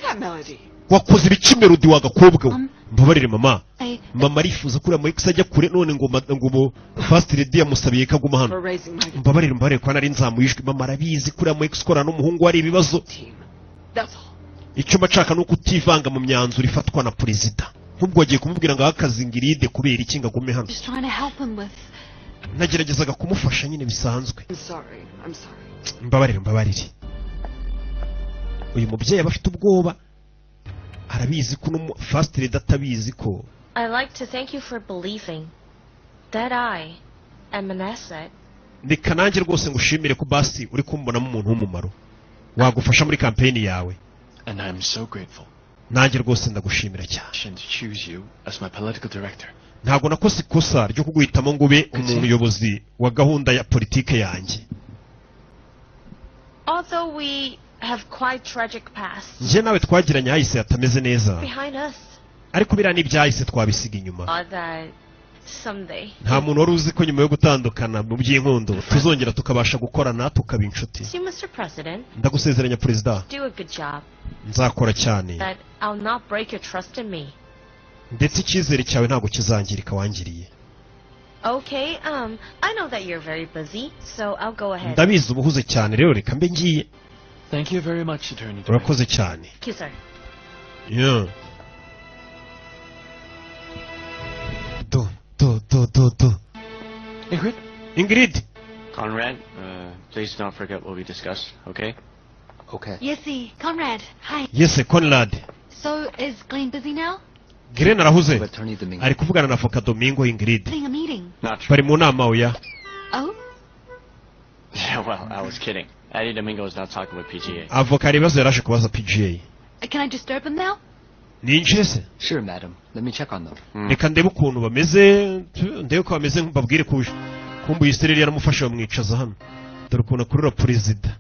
Speaker 1: wakoze ibiki Melody wagakobwa mbabarire mama arifuza kuri mu X ajya kure none ngo first lady yamusabiye kaguma hano mbabarire ko nari nzamuyijwe mama arabizi kuri mu X kora n'umuhungu wari ibibazo icyo bacaka nuko utivanga mu myanzuro ifatwa na perezida nk'ubwo wagiye kumubwira ngo akazi Ingrid kubera iki ngagume hano nageragezaga kumufasha nyine bisanzwe mbabarire uyu mubyeyi aba afite ubwoba arabizi ko first lady atabizi ko
Speaker 2: I like to thank you for believing that I am an asset.
Speaker 1: Ndeka nanjye rwose ngushimire ko basi uri kumbonamo umuntu w'umumaro wagufasha muri campaign yawe
Speaker 3: And I'm so grateful.
Speaker 1: nanjye rwose ndagushimira cyane
Speaker 3: To choose you as my political director.
Speaker 1: ntabwo nakoze ikosa ryo kuguhitamo ngo ube umuyobozi wa gahunda ya politike yanjye
Speaker 2: Although we have quite tragic past
Speaker 1: njye nawe twagiranye hahise hatameze neza
Speaker 2: behind us,
Speaker 1: ariko biriya n'ibyahise twabisiga inyuma
Speaker 2: that someday.
Speaker 1: nta muntu wari uzi ko nyuma yo gutandukana mu by'inkundo tuzongera tukabasha gukorana tukaba inshuti
Speaker 2: See, Mr. President,
Speaker 1: ndagusezeranya perezida
Speaker 2: do a good job.
Speaker 1: nzakora cyane
Speaker 2: That I'll not break your trust in me.
Speaker 1: ndetse icyizere cyawe ntabwo kizangirika wangiriye
Speaker 2: Okay, I know that you're very busy, so I'll go ahead.
Speaker 1: ndabizi uba uhuze cyane rero reka mbe ngiye.
Speaker 3: Thank you very much, Attorney.
Speaker 1: urakoze cyane.
Speaker 2: Thank you, sir.
Speaker 1: Yeah. Do. Ingrid.
Speaker 13: Conrad, please don't forget what we discussed, okay?
Speaker 10: Okay.
Speaker 4: Yesy, Conrad, hi.
Speaker 1: Yes, Conrad.
Speaker 4: So, is Glenn busy now?
Speaker 1: Glenn arahuze.
Speaker 10: Attorney Domingo.
Speaker 1: Ari kuvugana na Avoka Domingo Ingrid.
Speaker 4: Having a meeting.
Speaker 13: Not true.
Speaker 1: Bari mu nama oya.
Speaker 4: Oh?
Speaker 13: Yeah, well, I was kidding. Eddie Domingo is not talking with PGA.
Speaker 1: Avoka hari ibibazo yaraje kubaza PGA.
Speaker 4: Can I disturb him now?
Speaker 1: Ninjire se?
Speaker 10: Sure, madam. Let me check on them.
Speaker 1: Reka ndebe ukuntu bameze, ndebe ko bameze mbabwire kuje. Kumbuye Israel yaramufasha bamwicaza hano. Dore ukuntu akurura perezida.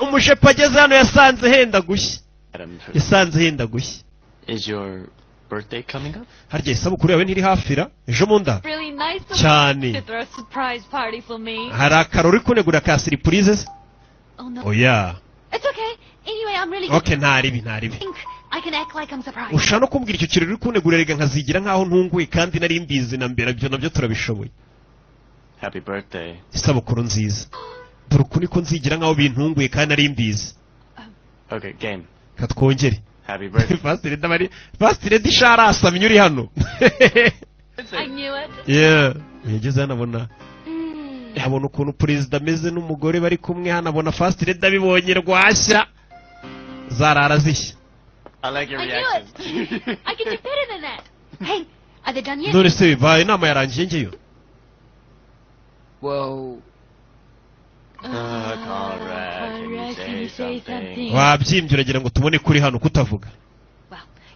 Speaker 1: Umushepa ageze hano yasanze henda gushya. Yasanze henda gushya.
Speaker 13: Is your birthday coming up?
Speaker 1: Harya isabukuru yawe ntiri hafira? Ejo munda?
Speaker 4: Really nice of
Speaker 1: Cyane.
Speaker 4: you to throw a surprise party for me.
Speaker 1: Hari akarori kunegura ka surprises?
Speaker 4: Oh no.
Speaker 1: Oya.
Speaker 4: It's okay. Anyway, I'm really
Speaker 1: Okay, ntaribi.
Speaker 4: think I can act like I'm surprised.
Speaker 1: Ushaka no kumbwira icyo kirori kunegura rega nkazigira nkaho ntunguye kandi nari mbizi na mbere byo nabyo turabishoboye.
Speaker 13: Happy birthday.
Speaker 1: Isabukuru nziza. Dore uku niko nzigira nkaho bintunguye kandi nari mbizi.
Speaker 13: Okay, game.
Speaker 1: Katwongere.
Speaker 13: Happy birthday.
Speaker 1: First lady sharasamye uri hano.
Speaker 4: I knew it.
Speaker 1: Yeah. Yageze hano abona. Abona ukuntu perezida ameze n'umugore bari kumwe hano abona first lady abibonye rwashya. Zarara zishya.
Speaker 13: I like your
Speaker 4: I
Speaker 13: reaction.
Speaker 4: knew it. I can do better than that. Hey, are they done yet?
Speaker 1: None se bibaye inama yarangiye ngeyo.
Speaker 10: Well...
Speaker 13: Conrad, can you say something?
Speaker 1: Wabyimbye uragira ngo tubone kuri hano kutavuga.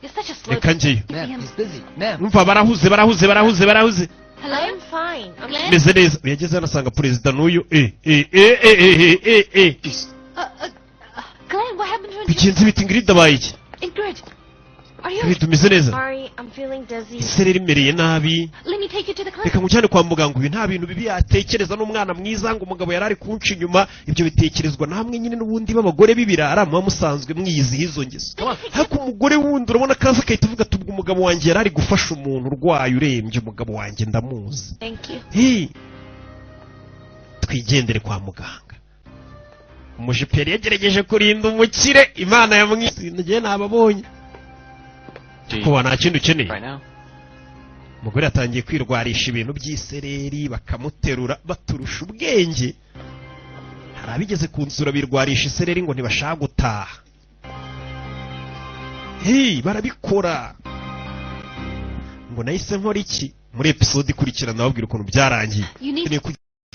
Speaker 4: You're such a slow.
Speaker 1: Reka ngeyo.
Speaker 10: Ma'am, he's busy. Ma'am.
Speaker 1: Umva barahuze.
Speaker 4: Hello?
Speaker 2: I'm fine. I'm
Speaker 1: Meze neza. Yageze hano asanga perezida n'uyu.
Speaker 4: Glenn, what happened to
Speaker 1: Bigenze biti Ingrid abaye iki?
Speaker 4: Ingrid, are you...
Speaker 1: Ingrid umeze neza.
Speaker 2: sorry, I'm feeling dizzy.
Speaker 1: Isereri imereye nabi.
Speaker 4: Let me take you to the clinic.
Speaker 1: Reka ngujyane kwa muganga uyu nta bintu bibi yatekereza n'umwana mwiza ngo umugabo yarari kunca inyuma ibyo bitekerezwa namwe nyine n'ubundi b'abagore b'ibirara muba musanzwe mwiyizi hizo ngeso. Hako umugore wundi urabona kaza kayita uvuga tubwo umugabo wanjye yarari gufasha umuntu urwaye urembye umugabo wanjye ndamuzi.
Speaker 2: Thank you.
Speaker 1: Hey. Twigendere kwa muganga. Umujiperi yagerageje kurinda umukire Imana yamwisi ngiye nababonye. Kuba nta kintu ukeneye. Umugore atangiye kwirwarisha ibintu by'isereri bakamuterura baturusha ubwenge. Hari abigeze kunsura birwarisha isereri ngo ntibashaka gutaha. Hey, barabikora. Ngo nahise nkora iki muri episode ikurikirana babwira ukuntu byarangiye.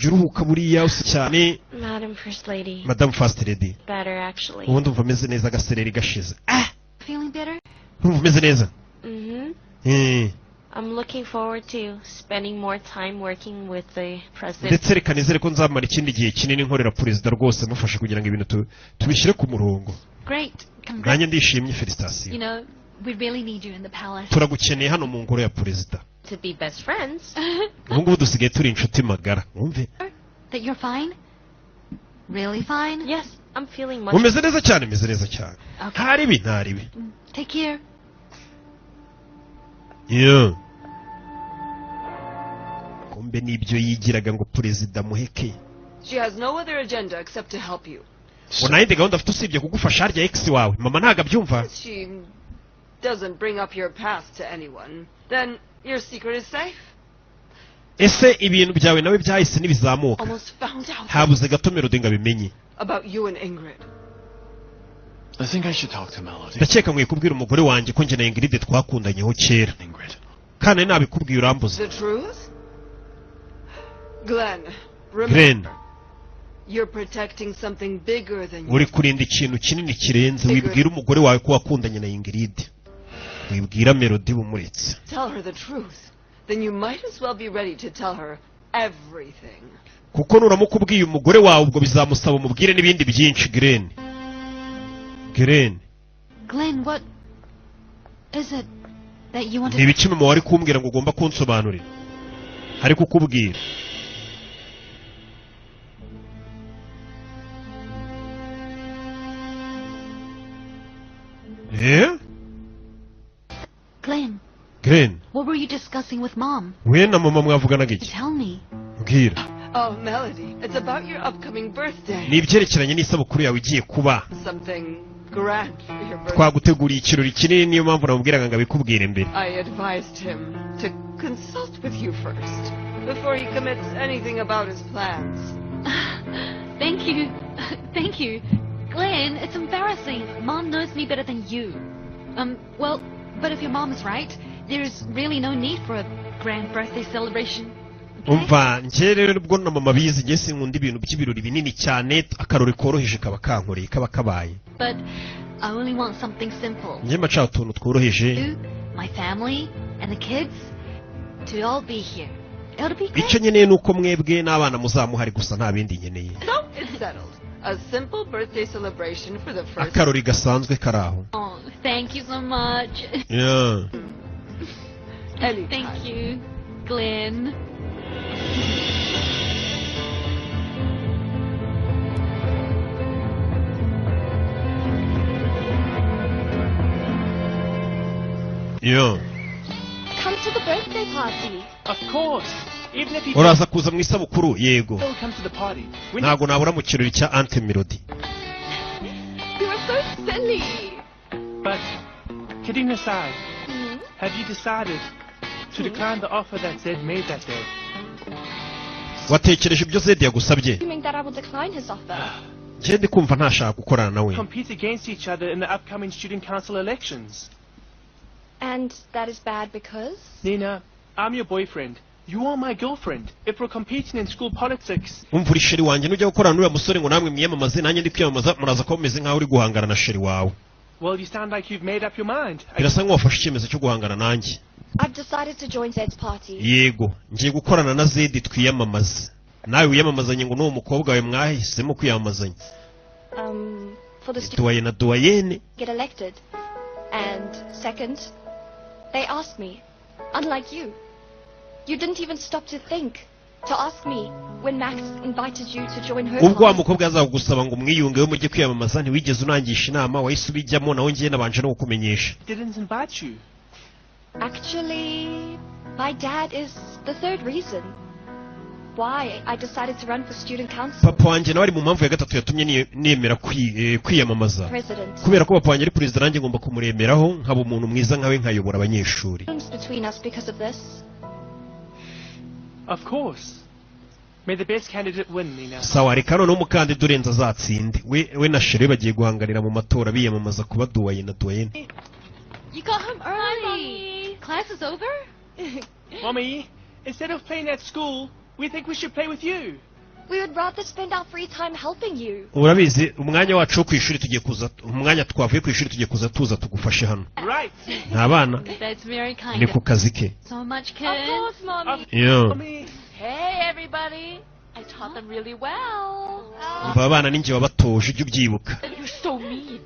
Speaker 1: Uruhuka buriya usi cyane.
Speaker 2: Madam First Lady.
Speaker 1: Madam First Lady.
Speaker 2: Better actually.
Speaker 1: Ubundi umva meze neza agasereri gashize.
Speaker 4: Feeling better?
Speaker 1: Umva meze neza.
Speaker 2: I'm looking forward to spending more time working with the president.
Speaker 1: Ndetse reka nizere ko nzamara ikindi gihe kinini nkorera perezida rwose mufasha kugira ngo ibintu tubishyire ku murongo.
Speaker 4: Great.
Speaker 1: Nanjye ndishimye felicitation.
Speaker 4: You know, we really need you in the palace.
Speaker 1: Turagukeneye hano mu ngoro ya perezida.
Speaker 2: To be best friends.
Speaker 1: Ubu ngubu dusigaye turi inshuti magara. Mwumve.
Speaker 4: That you're fine? Really fine?
Speaker 2: Yes, I'm feeling much.
Speaker 1: Umeze neza cyane, meze neza cyane. Ntaribi.
Speaker 4: Take care.
Speaker 1: Yeah. Kumbe nibyo yigiraga ngo perezida muheke.
Speaker 9: She has no other agenda except to help you.
Speaker 1: Unayinde gahunda afite usibye kugufasha harya ex wawe. Mama ntago abyumva.
Speaker 9: She doesn't bring up your past to anyone. Then your secret is safe.
Speaker 1: Ese ibintu byawe nawe byahise nibizamuka.
Speaker 9: Almost found out.
Speaker 1: Habuze gato Melody ngabimenye.
Speaker 9: About you and Ingrid.
Speaker 3: I think I should talk to Melody.
Speaker 1: Ndakeka nkwiye kubwira umugore wanjye ko njye na Ingrid twakundanyeho kera. Kandi nabikubwiye urambuza.
Speaker 9: The truth? Glenn,
Speaker 1: remember.
Speaker 9: You're protecting something bigger than you.
Speaker 1: Uri kurinda ikintu kinini kirenze wibwira umugore wawe ko wakundanye na Ingrid. Wibwira Melody bumuretse.
Speaker 9: Tell her the truth. Then you might as well be ready to tell her everything.
Speaker 1: Kuko nuramukubwiye umugore wawe ubwo bizamusaba umubwire n'ibindi byinshi Glenn.
Speaker 4: Glenn, what is it that you want to...
Speaker 1: Nibiki mama wari kumbwira ngo ugomba kunsobanurira. Hari kukubwira.
Speaker 4: Glenn.
Speaker 1: Glenn,
Speaker 4: What were you discussing with Mom?
Speaker 1: we na mama mwavuganaga iki?
Speaker 4: Tell me.
Speaker 1: Mbwira.
Speaker 9: Oh, Melody, it's about your upcoming birthday.
Speaker 1: Ni ibyerekeranye n'isabukuru yawe igiye kuba.
Speaker 9: Something grand for your birthday.
Speaker 1: Twaguteguriye ikirori kinini, niyo mpamvu namubwiraga ngo abikubwire mbere.
Speaker 9: I advised him to consult with you first before he commits anything about his plans.
Speaker 4: Thank you. Thank you. Glenn, it's embarrassing. Mom knows me better than you. Well, but if your mom is right, there's really no need for a grand birthday celebration.
Speaker 1: Umva, njye rero ubwo na mama bizi njye sinkunda ibintu by'ibirori binini cyane, akarori koroheje kaba kankoreye kaba kabaye.
Speaker 4: But I only want something simple.
Speaker 1: Njye macha utuntu tworoheje.
Speaker 4: You, my family, and the kids to all be here. It'll be great.
Speaker 1: Icyo nkeneye nuko mwebwe n'abana muzamuhari gusa nta bindi nkeneye.
Speaker 9: So it's settled. A simple birthday celebration for the first.
Speaker 1: Akarori gasanzwe karaho.
Speaker 4: Oh, thank you so much.
Speaker 1: Yeah.
Speaker 4: Thank you, Glenn.
Speaker 1: Yeah.
Speaker 8: Come to the birthday party.
Speaker 14: Of course. Even if he
Speaker 1: Uraza kuza mu isabukuru yego.
Speaker 14: still come to the party.
Speaker 1: Ntago nabura mu kirori cya Aunt Melody.
Speaker 8: You are so silly.
Speaker 14: But, kidding aside, have you decided to decline the offer that Zed made that day?
Speaker 1: Watekereje ibyo Zed yagusabye?
Speaker 8: Assuming that I will decline his offer.
Speaker 1: Njye ndi kumva ntashaka gukorana nawe.
Speaker 14: Compete against each other in the upcoming student council elections.
Speaker 8: And that is bad because?
Speaker 14: Nina, I'm your boyfriend. You are my girlfriend. If we're competing in school politics...
Speaker 1: Umva uri sheri wanjye nujya gukorana n'uriya musore ngo namwe mwiyamamaze nanjye ndi kwiyamamaza muraza ko mumeze nkaho uri guhangana na sheri wawe.
Speaker 14: Well, you sound like you've made up your mind.
Speaker 1: Birasa nkaho wafashe icyemezo cyo guhangana nanjye.
Speaker 8: I've decided to join Zed's party.
Speaker 1: Yego, ngiye gukorana na Zed twiyamamaze. Nawe wiyamamazanye ngo n'uwo mukobwa wawe mwahisemo kwiyamamazanya.
Speaker 8: For the students
Speaker 1: Duwaye na duwayene.
Speaker 8: get elected. And second, they asked me, unlike you. You didn't even stop to think, to ask me when Max invited you to join her
Speaker 1: Ubwo wa
Speaker 8: party.
Speaker 1: mukobwa azagusaba ngo mwiyungeho mujye kwiyamamaza ntiwigeze unangisha inama wahise ubijyamo naho ngiye nabanje no kukumenyesha.
Speaker 14: Didn't invite you.
Speaker 8: Actually, my dad is the third reason why I decided to run for student council
Speaker 1: Papa wanjye nawe ari mu mpamvu ya gatatu yatumye nemera kwiyamamaza.
Speaker 8: president.
Speaker 1: Kubera ko papa wanjye ari perezida nanjye ngomba kumuremeraho nkaba umuntu mwiza nkawe nkayobora abanyeshuri.
Speaker 8: Between us because of this.
Speaker 14: Of course. May the best candidate win, Nina.
Speaker 1: Sawa reka noneho umukandida urenze azatsinde. We na Shere bagiye guhanganira mu matora biyamamaza kuba duwaye na duwayene.
Speaker 4: You got home early. Class is over?
Speaker 14: Mommy, instead of playing at school, we think we should play with you.
Speaker 8: We would rather spend our free time helping you.
Speaker 1: Urabizi umwanya wacu wo ku ishuri tugiye kuza umwanya twavuye ku ishuri tugiye kuza tuza tugufashe hano.
Speaker 14: Right.
Speaker 1: Ntabana.
Speaker 4: That's very kind
Speaker 1: Ni ku kazi ke.
Speaker 4: So much, kid.
Speaker 8: Of course, Mommy.
Speaker 1: Yeah.
Speaker 7: Hey, everybody. I taught them really well.
Speaker 1: Umva abana ninjye wabatoje ujye ubyibuka.
Speaker 7: You're so mean.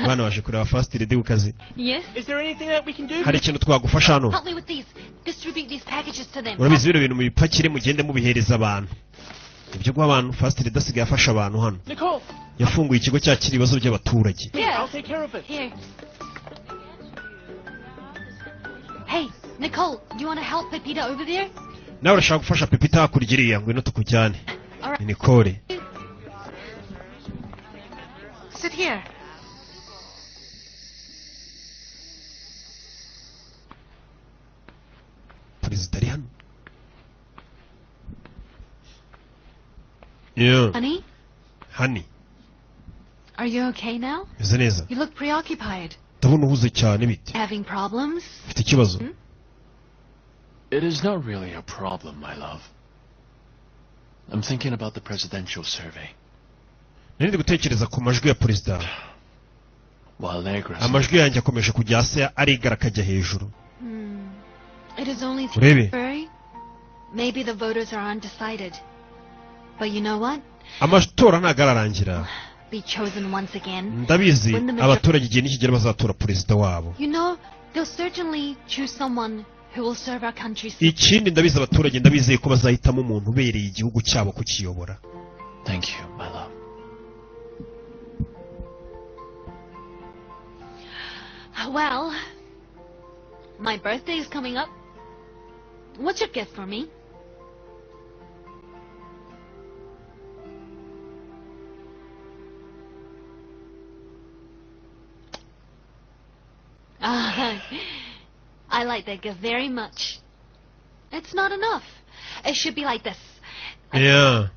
Speaker 1: Abana baje kureba First Lady ku kazi.
Speaker 4: Yes?
Speaker 14: Is there anything that we can do?
Speaker 1: Hari ikintu twagufasha hano.
Speaker 4: Help me with these. Distribute these packages to them.
Speaker 1: Urabizi bino bintu mubipakire mugende mubihereza abantu. Ibyo guha abantu First Lady asigaye afasha abantu hano.
Speaker 14: Nicole.
Speaker 1: Yafunguye ikigo cyakira ibibazo by'abaturage.
Speaker 4: Yeah.
Speaker 14: I'll take care of it.
Speaker 4: Here. Hey, Nicole, do you want to help Pepita over there?
Speaker 1: Nawe urashaka gufasha Pepita hakurya iriya ngwino tukujyane.
Speaker 4: Alright.
Speaker 1: Ni Nicole.
Speaker 4: Sit here.
Speaker 1: Perezida ari hano. Yeah.
Speaker 4: Honey,
Speaker 1: Honey.
Speaker 4: are you okay now?
Speaker 1: Meze neza.
Speaker 4: You look preoccupied.
Speaker 1: Ndabona uhuze cyane bite.
Speaker 4: Having problems?
Speaker 1: Ufite ikibazo?
Speaker 3: It is not really a problem, my love. I'm thinking about the presidential survey.
Speaker 1: Nari gutekereza ku majwi ya perezida.
Speaker 3: While Negra...
Speaker 1: Amajwi yanjye akomeje kujya hasi arigara akajya hejuru.
Speaker 4: It is only
Speaker 1: Urebe.
Speaker 4: February. Maybe the voters are undecided. But you know what?
Speaker 1: Amatora ntago ararangira.
Speaker 4: Be chosen once again.
Speaker 1: Ndabizi
Speaker 4: When the
Speaker 1: abaturage igihe nikigera bazatora perezida wabo.
Speaker 4: You know, they'll certainly choose someone who will serve our country.
Speaker 1: Ikindi ndabizi abaturage ndabizeye ko bazahitamo umuntu ubereye igihugu cyabo kukiyobora.
Speaker 3: Thank you, my love.
Speaker 4: Well, My birthday is coming up. What's your gift for me? I like that gift very much. It's not enough. It should be like this.
Speaker 1: Yeah.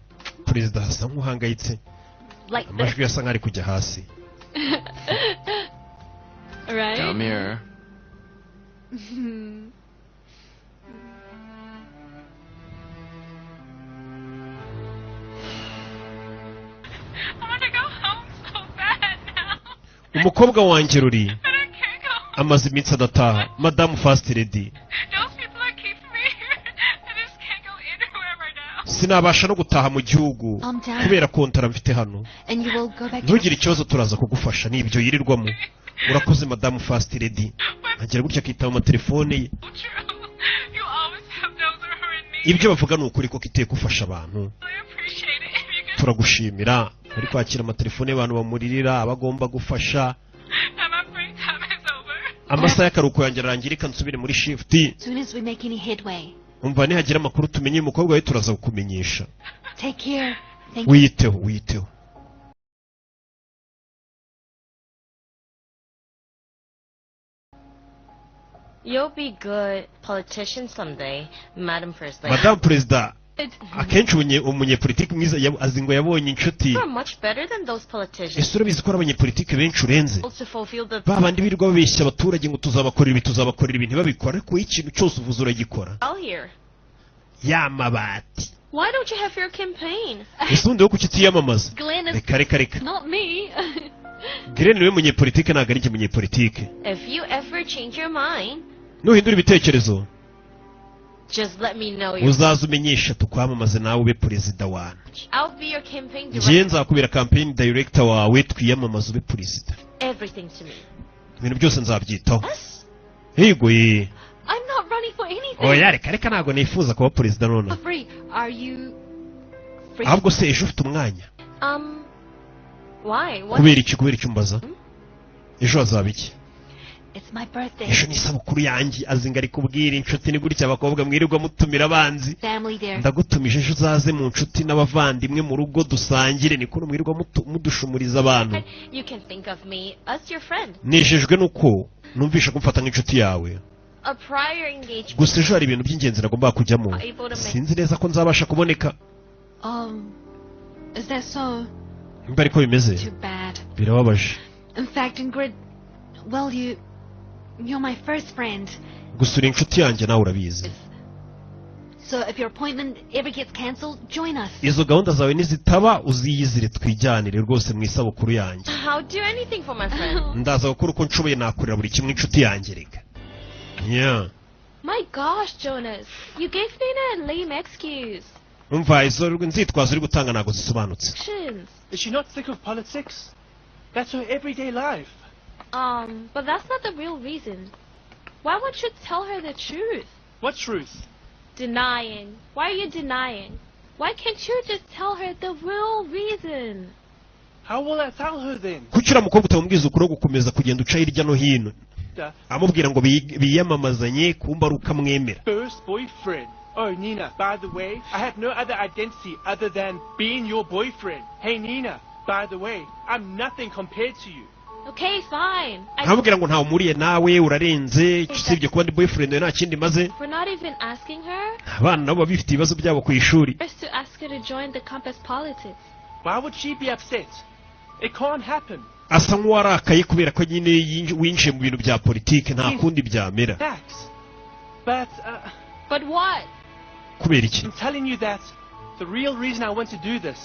Speaker 1: Perezida asa nk'uhangayitse.
Speaker 4: Like this.
Speaker 1: Amajwi asa nk'ari kujya hasi.
Speaker 4: Right?
Speaker 3: Come here.
Speaker 5: I want to go home so bad now.
Speaker 1: Umukobwa wanjye ruri amaze iminsi adataha. Madamu First Lady.
Speaker 5: Those people are keeping me here. I just can't go anywhere right now.
Speaker 1: Sinabasha no gutaha mu gihugu kubera kontara mfite hano.
Speaker 4: And you will go back to
Speaker 1: Ntugire ikibazo turaza kugufasha nibyo yirirwamo. Urakoze Madamu First Lady. Agira gutya akitaba amatelefone ye.
Speaker 5: You always have those who are in need.
Speaker 1: Ibyo bavuga ni ukuri ko kiteye gufasha abantu.
Speaker 5: I appreciate it. If you could.
Speaker 1: Turagushimira. Ari kwakira amatelefone y'abantu bamuririra abagomba gufasha.
Speaker 5: And my break time is over.
Speaker 1: Amasaha y'akaruhuko yanjye arangirika nsubire muri shift.
Speaker 4: As soon as we make any headway.
Speaker 1: Umva nihagira amakuru tumenye umukobwa we turaza kukumenyesha.
Speaker 4: Take care. Thank you.
Speaker 1: Wiyiteho.
Speaker 2: You'll be good politician someday, Madam First Lady.
Speaker 1: Madam Perezida akenshi umunyepolitiki mwiza azi ngo yabonye inshuti.
Speaker 2: You are much better than those politicians.
Speaker 1: Ese urabizi ko abanyepolitiki benshi urenze.
Speaker 2: To fulfill the
Speaker 1: babandi birirwa babeshya abaturage ngo tuzabakorera ibi ntibabikora ariko ikintu cyose uvuze uragikora.
Speaker 2: all here.
Speaker 1: Yamabati.
Speaker 2: Why don't you have your campaign?
Speaker 1: Ese undi wo kukitiyamamaza.
Speaker 4: Glenn is
Speaker 1: Reka.
Speaker 4: not me.
Speaker 1: Glenn niwe munyepolitiki ntabwo ari njye munyepolitiki.
Speaker 2: If you ever change your mind,
Speaker 1: nuhindura ibitekerezo
Speaker 2: just let me know. Your
Speaker 1: uzaza umenyesha tukwamamaze nawe ube perezida wanjye.
Speaker 2: I'll be your campaign
Speaker 1: Njye
Speaker 2: director.
Speaker 1: nzakubera campaign director wawe twiyamamaza ube perezida.
Speaker 2: Everything to me.
Speaker 1: Ibintu byose nzabyitaho. Yego ye.
Speaker 4: I'm not running for anything.
Speaker 1: Oya reka ntabwo nifuza kuba perezida none.
Speaker 4: Free. Are you free?
Speaker 1: Ahubwo se ejo ufite umwanya.
Speaker 2: Why?
Speaker 1: Kubera iki umbaza? Ejo hazaba iki?
Speaker 4: It's my birthday.
Speaker 1: Ejo ni isabukuru yanjye azinga ari kubwira inshuti ni gutya abakobwa mwirirwa mutumira abanzi.
Speaker 4: Family there.
Speaker 1: Ndagutumije ejo uzaze mu nshuti n'abavandimwe mu rugo dusangire niko mwirirwa mudushumuriza abantu.
Speaker 2: You can think of me as your friend.
Speaker 1: Nejejwe nuko numvisha kumfata nk'inshuti yawe.
Speaker 2: A prior engagement.
Speaker 1: Gusa ejo hari ibintu by'ingenzi nagomba kujyamo. Sinzi neza ko nzabasha kuboneka.
Speaker 4: Is that so?
Speaker 1: Mba ariko bimeze.
Speaker 4: Too bad.
Speaker 1: Birababaje.
Speaker 4: In fact, Ingrid, well, you're my first friend.
Speaker 1: Gusa uri inshuti yanjye nawe urabizi.
Speaker 4: So if your appointment ever gets cancelled, join us.
Speaker 1: Izo gahunda zawe nizitaba uziyizire twijyanire rwose mu isabukuru yanjye.
Speaker 2: I'll do anything for my friend.
Speaker 1: Ndaza gukora uko nshoboye nakorera buri kimwe inshuti yanjye rega. Yeah.
Speaker 8: My gosh, Jonas. You gave Nina a lame excuse.
Speaker 1: Umva izo nzitwazo uri gutanga ntago zisobanutse.
Speaker 14: Is she not sick of politics? That's her everyday life.
Speaker 8: But that's not the real reason. Why won't you tell her the truth?
Speaker 14: What truth?
Speaker 8: Denying. Why are you denying? Why can't you just tell her the real reason?
Speaker 14: How will I tell her then?
Speaker 1: Kuki uramukobwa utamubwiza ukuri gukomeza kugenda uca hirya no hino amubwira ngo biyamamazanye kumba rukamwemera.
Speaker 14: First boyfriend. Oh, Nina, by the way, I have no other identity other than being your boyfriend. Hey, Nina, by the way, I'm nothing compared to you.
Speaker 8: Okay, fine.
Speaker 1: Amubwira ngo ntawe umuriye nawe urarenze usibye kuba ndi boyfriend we nta kindi maze.
Speaker 8: We're not even asking her.
Speaker 1: Abana nabo bifite ibibazo byabo ku ishuri.
Speaker 8: Just to ask her to join the campus politics.
Speaker 14: Why would she be upset? It can't happen.
Speaker 1: Asa nk'uwarakaye kubera ko nyine winjiye mu bintu bya politike nta kundi byamera.
Speaker 8: But what?
Speaker 1: Kubera iki?
Speaker 14: I'm telling you that the real reason I want to do this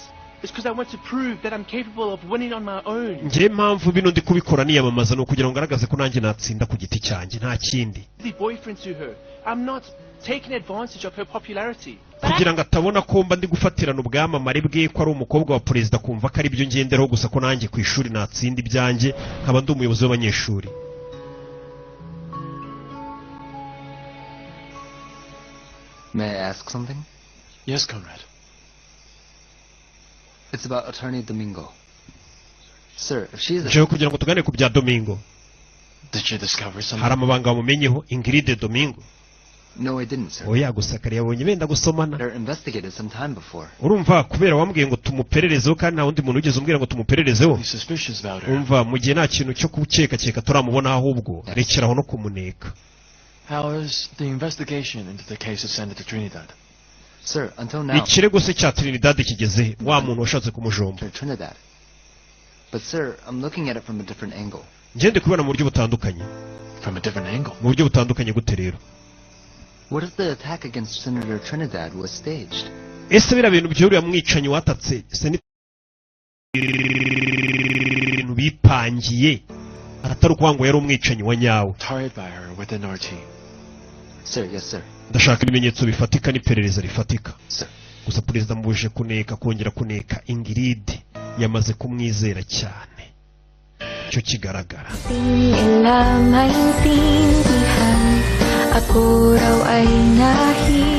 Speaker 14: is because I want to prove that I'm capable of winning on my own.
Speaker 1: Ngiye mpamvu bino ndi kubikora niyamamaza no kugira ngo ngaragaze ko nanjye natsinda ku giti cyanjye nta kindi.
Speaker 14: The boyfriend to her. I'm not taking advantage of her popularity.
Speaker 1: Kugira ngo atabona ko mba ndi gufatirana ubwamamare bwe ko ari umukobwa wa perezida kumva ko ari byo ngenderaho gusa ko nanjye ku ishuri natsinda ibyanjye nkaba ndi umuyobozi w'abanyeshuri.
Speaker 10: May I ask something?
Speaker 3: Yes, Conrad.
Speaker 10: It's about Attorney Domingo. Sir, if she is
Speaker 1: Nje kugira ngo tugane ku bya Domingo.
Speaker 3: Did you discover something?
Speaker 1: hari amabanga wamumenyeho Ingrid Domingo?
Speaker 10: No, I didn't, sir.
Speaker 1: Oya gusa kare yabonye benda gusomana.
Speaker 10: They're investigated some time before.
Speaker 1: Urumva kubera wambwiye ngo tumupererezeho kandi nta wundi muntu ugeze umbwira ngo tumupererezeho. Umva mu gihe nta kintu cyo kubukeka turamubona ahubwo rekeraho no kumuneka.
Speaker 3: How is the investigation into the case of Senator Trinidad?
Speaker 10: Sir, until now.
Speaker 1: Ikirego se cya Trinidad kigeze wa muntu washatse kumujomba.
Speaker 10: Trinidad. But sir, I'm looking at it from a different angle.
Speaker 1: Ngende kubona mu buryo butandukanye.
Speaker 3: From a different angle?
Speaker 1: Mu buryo butandukanye gute rero?
Speaker 10: What if the attack against Senator Trinidad was staged?
Speaker 1: Ese bira bintu byuriya mwicanyi watatse Senator bipangiye atari ukwango yari umwicanyi wa nyawe.
Speaker 3: Tied by her within our team.
Speaker 10: Sir, yes sir.
Speaker 1: Ndashaka ibimenyetso bifatika n'iperereza rifatika.
Speaker 10: Sir.
Speaker 1: Gusa perezida mubuje kuneka kongera kuneka Ingrid yamaze kumwizera cyane. Cyo kigaragara.
Speaker 15: Maintindihan ako raw ay nahi